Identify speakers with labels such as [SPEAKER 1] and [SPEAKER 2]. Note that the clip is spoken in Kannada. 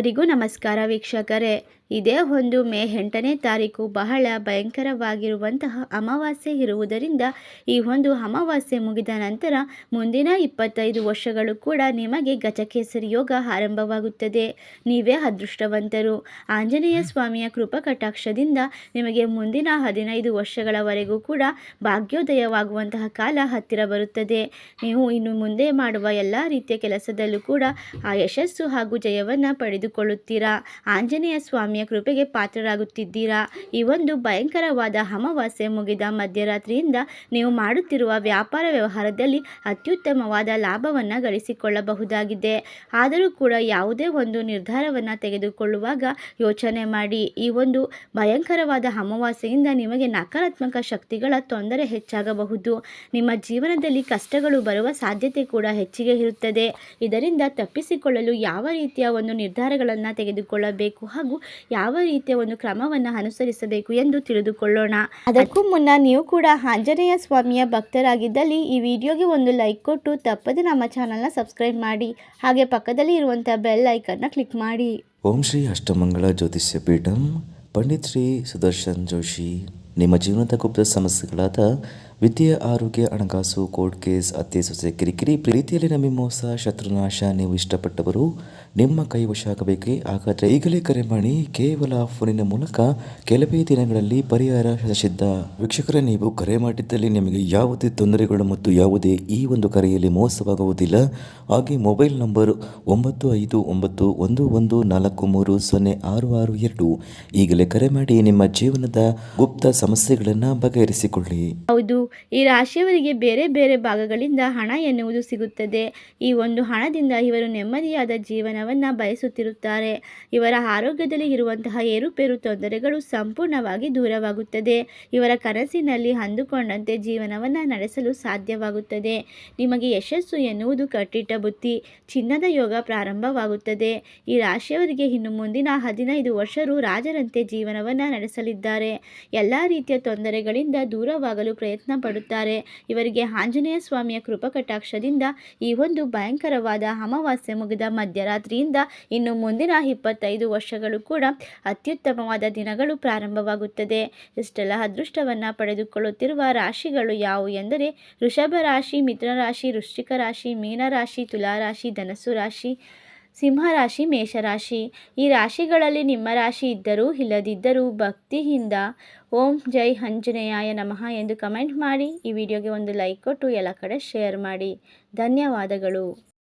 [SPEAKER 1] ಎಲ್ಲರಿಗೂ ನಮಸ್ಕಾರ ವೀಕ್ಷಕರೇ. ಇದೇ ಒಂದು ಮೇ 8ನೇ ತಾರೀಕು ಬಹಳ ಭಯಂಕರವಾಗಿರುವಂತಹ ಅಮಾವಾಸ್ಯೆ ಇರುವುದರಿಂದ ಈ ಒಂದು ಅಮಾವಾಸ್ಯೆ ಮುಗಿದ ನಂತರ ಮುಂದಿನ 25 ವರ್ಷಗಳು ಕೂಡ ನಿಮಗೆ ಗಜಕೇಸರಿ ಯೋಗ ಆರಂಭವಾಗುತ್ತದೆ. ನೀವೇ ಅದೃಷ್ಟವಂತರು. ಆಂಜನೇಯ ಸ್ವಾಮಿಯ ಕೃಪಾ ಕಟಾಕ್ಷದಿಂದ ನಿಮಗೆ ಮುಂದಿನ 15 ವರ್ಷಗಳವರೆಗೂ ಕೂಡ ಭಾಗ್ಯೋದಯವಾಗುವಂತಹ ಕಾಲ ಹತ್ತಿರ ಬರುತ್ತದೆ. ನೀವು ಇನ್ನು ಮುಂದೆ ಮಾಡುವ ಎಲ್ಲ ರೀತಿಯ ಕೆಲಸದಲ್ಲೂ ಕೂಡ ಆ ಯಶಸ್ಸು ಹಾಗೂ ಜಯವನ್ನು ಪಡೆದುಕೊಳ್ಳುತ್ತೀರಾ. ಆಂಜನೇಯ ಸ್ವಾಮಿಯ ಕೃಪೆಗೆ ಪಾತ್ರರಾಗುತ್ತಿದ್ದೀರಾ. ಈ ಒಂದು ಭಯಂಕರವಾದ ಅಮಾವಾಸ್ಯೆ ಮುಗಿದ ಮಧ್ಯರಾತ್ರಿಯಿಂದ ನೀವು ಮಾಡುತ್ತಿರುವ ವ್ಯಾಪಾರ ವ್ಯವಹಾರದಲ್ಲಿ ಅತ್ಯುತ್ತಮವಾದ ಲಾಭವನ್ನು ಗಳಿಸಿಕೊಳ್ಳಬಹುದಾಗಿದೆ. ಆದರೂ ಕೂಡ ಯಾವುದೇ ಒಂದು ನಿರ್ಧಾರವನ್ನು ತೆಗೆದುಕೊಳ್ಳುವಾಗ ಯೋಚನೆ ಮಾಡಿ. ಈ ಒಂದು ಭಯಂಕರವಾದ ಅಮಾವಾಸ್ಯೆಯಿಂದ ನಿಮಗೆ ನಕಾರಾತ್ಮಕ ಶಕ್ತಿಗಳ ತೊಂದರೆ ಹೆಚ್ಚಾಗಬಹುದು. ನಿಮ್ಮ ಜೀವನದಲ್ಲಿ ಕಷ್ಟಗಳು ಬರುವ ಸಾಧ್ಯತೆ ಕೂಡ ಹೆಚ್ಚಿಗೆ ಇರುತ್ತದೆ. ಇದರಿಂದ ತಪ್ಪಿಸಿಕೊಳ್ಳಲು ಯಾವ ರೀತಿಯ ಒಂದು ನಿರ್ಧಾರಗಳನ್ನು ತೆಗೆದುಕೊಳ್ಳಬೇಕು ಹಾಗೂ ಯಾವ ರೀತಿಯ ಒಂದು ಕ್ರಮವನ್ನು ಅನುಸರಿಸಬೇಕು ಎಂದು ತಿಳಿದುಕೊಳ್ಳೋಣ. ಅದಕ್ಕೂ ಮುನ್ನ ನೀವು ಕೂಡ ಆಂಜನೇಯ ಸ್ವಾಮಿಯ ಭಕ್ತರಾಗಿದ್ದಲ್ಲಿ ಈ ವಿಡಿಯೋಗೆ ಒಂದು ಲೈಕ್ ಕೊಟ್ಟು ತಪ್ಪದೆ ನಮ್ಮ ಚಾನಲ್ನ ಸಬ್ಸ್ಕ್ರೈಬ್ ಮಾಡಿ. ಹಾಗೆ ಪಕ್ಕದಲ್ಲಿ ಇರುವಂಥ ಬೆಲ್ ಐಕನ್ನ ಕ್ಲಿಕ್ ಮಾಡಿ.
[SPEAKER 2] ಓಂ ಶ್ರೀ ಅಷ್ಟಮಂಗಳ ಜ್ಯೋತಿಷ್ಯ ಪೀಠಂ ಪಂಡಿತ್ ಶ್ರೀ ಸುದರ್ಶನ್ ಜೋಶಿ. ನಿಮ್ಮ ಜೀವನದ ಗುಪ್ತ ಸಮಸ್ಯೆಗಳಾದ ವಿದ್ಯೆ, ಆರೋಗ್ಯ, ಹಣಕಾಸು, ಕೋರ್ಟ್ ಕೇಸ್, ಅತ್ತೆ ಸೊಸೆ ಕಿರಿಕಿರಿ, ಪ್ರೀತಿಯಲ್ಲಿ ನಂಬಿ ಮೋಸ, ಶತ್ರುನಾಶ, ನೀವು ಇಷ್ಟಪಟ್ಟವರು ನಿಮ್ಮ ಕೈವಶ ಆಗಬೇಕೇ? ಹಾಗಾದರೆ ಈಗಲೇ ಕರೆ ಮಾಡಿ. ಕೇವಲ ಫೋನಿನ ಮೂಲಕ ಕೆಲವೇ ದಿನಗಳಲ್ಲಿ ಪರಿಹಾರ ಸಿದ್ಧ. ವೀಕ್ಷಕರೇ, ನೀವು ಕರೆ ಮಾಡಿದ್ದಲ್ಲಿ ನಿಮಗೆ ಯಾವುದೇ ತೊಂದರೆಗಳು ಮತ್ತು ಯಾವುದೇ ಈ ಒಂದು ಕರೆಯಲ್ಲಿ ಮೋಸವಾಗುವುದಿಲ್ಲ. ಹಾಗೆ ಮೊಬೈಲ್ ನಂಬರ್ 959114306662. ಈಗಲೇ ಕರೆ ಮಾಡಿ ನಿಮ್ಮ ಜೀವನದ ಗುಪ್ತ ಸಮಸ್ಯೆಗಳನ್ನು ಬಗೆಹರಿಸಿಕೊಳ್ಳಿ.
[SPEAKER 1] ಹೌದು, ಈ ರಾಶಿಯವರಿಗೆ ಬೇರೆ ಬೇರೆ ಭಾಗಗಳಿಂದ ಹಣ ಎನ್ನುವುದು ಸಿಗುತ್ತದೆ. ಈ ಒಂದು ಹಣದಿಂದ ಇವರು ನೆಮ್ಮದಿಯಾದ ಜೀವನವನ್ನು ಬಯಸುತ್ತಿರುತ್ತಾರೆ. ಇವರ ಆರೋಗ್ಯದಲ್ಲಿ ಇರುವಂತಹ ಏರುಪೇರು ತೊಂದರೆಗಳು ಸಂಪೂರ್ಣವಾಗಿ ದೂರವಾಗುತ್ತದೆ. ಇವರ ಕನಸಿನಲ್ಲಿ ಅಂದುಕೊಂಡಂತೆ ಜೀವನವನ್ನು ನಡೆಸಲು ಸಾಧ್ಯವಾಗುತ್ತದೆ. ನಿಮಗೆ ಯಶಸ್ಸು ಎನ್ನುವುದು ಕಟ್ಟಿಟ್ಟ ಬುತ್ತಿ. ಚಿನ್ನದ ಯೋಗ ಪ್ರಾರಂಭವಾಗುತ್ತದೆ. ಈ ರಾಶಿಯವರಿಗೆ ಇನ್ನು ಮುಂದಿನ 15 ವರ್ಷರು ರಾಜರಂತೆ ಜೀವನವನ್ನು ನಡೆಸಲಿದ್ದಾರೆ. ಎಲ್ಲ ರೀತಿಯ ತೊಂದರೆಗಳಿಂದ ದೂರವಾಗಲು ಪ್ರಯತ್ನ ಪಡುತ್ತಾರೆ. ಇವರಿಗೆ ಆಂಜನೇಯ ಸ್ವಾಮಿಯ ಕೃಪಾ ಕಟಾಕ್ಷದಿಂದ ಈ ಒಂದು ಭಯಂಕರವಾದ ಅಮಾವಾಸ್ಯೆ ಮುಗಿದ ಮಧ್ಯರಾತ್ರಿಯಿಂದ ಇನ್ನು ಮುಂದಿನ 25 ವರ್ಷಗಳು ಕೂಡ ಅತ್ಯುತ್ತಮವಾದ ದಿನಗಳು ಪ್ರಾರಂಭವಾಗುತ್ತದೆ. ಇಷ್ಟೆಲ್ಲ ಅದೃಷ್ಟವನ್ನು ಪಡೆದುಕೊಳ್ಳುತ್ತಿರುವ ರಾಶಿಗಳು ಯಾವುವು ಎಂದರೆ ವೃಷಭ ರಾಶಿ, ಮಿಥುನ ರಾಶಿ, ವೃಶ್ಚಿಕ ರಾಶಿ, ಮೀನ ರಾಶಿ, ತುಲಾ ರಾಶಿ, ಧನಸ್ಸು ರಾಶಿ, ಸಿಂಹ ರಾಶಿ, ಮೇಷರಾಶಿ. ಈ ರಾಶಿಗಳಲ್ಲಿ ನಿಮ್ಮ ರಾಶಿ ಇದ್ದರೂ ಇಲ್ಲದಿದ್ದರೂ ಭಕ್ತಿಯಿಂದ ಓಂ ಜೈ ಆಂಜನೇಯಾಯ ನಮಃ ಎಂದು ಕಮೆಂಟ್ ಮಾಡಿ. ಈ ವಿಡಿಯೋಗೆ ಒಂದು ಲೈಕ್ ಕೊಟ್ಟು ಎಲ್ಲ ಕಡೆ ಶೇರ್ ಮಾಡಿ. ಧನ್ಯವಾದಗಳು.